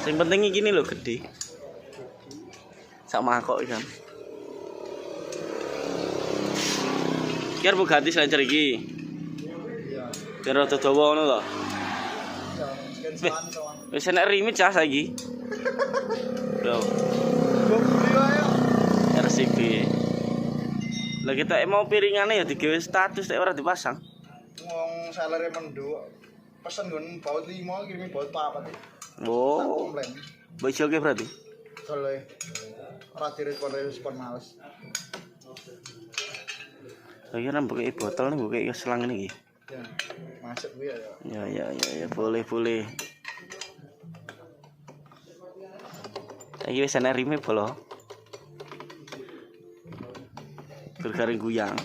Yang penting gini loh gede. Sama kok kan. Biar bu ganti selancar iki. Biar rada dawa ngono lho. Wis enek rimit cah saiki. Bro. RCB. Lah kita mau piringane ya digawe status nek ora dipasang. Wong salere menduk. Pesen nggon baut 5 kirimi baut 4. Oh. Bojo ke berarti. Soale ora direspon males. Lagi nang buka botol nih buka selang ini. Ya, masuk kuwi ya. Ya, boleh. Iki wis ana rime bolo. Bergaring guyang.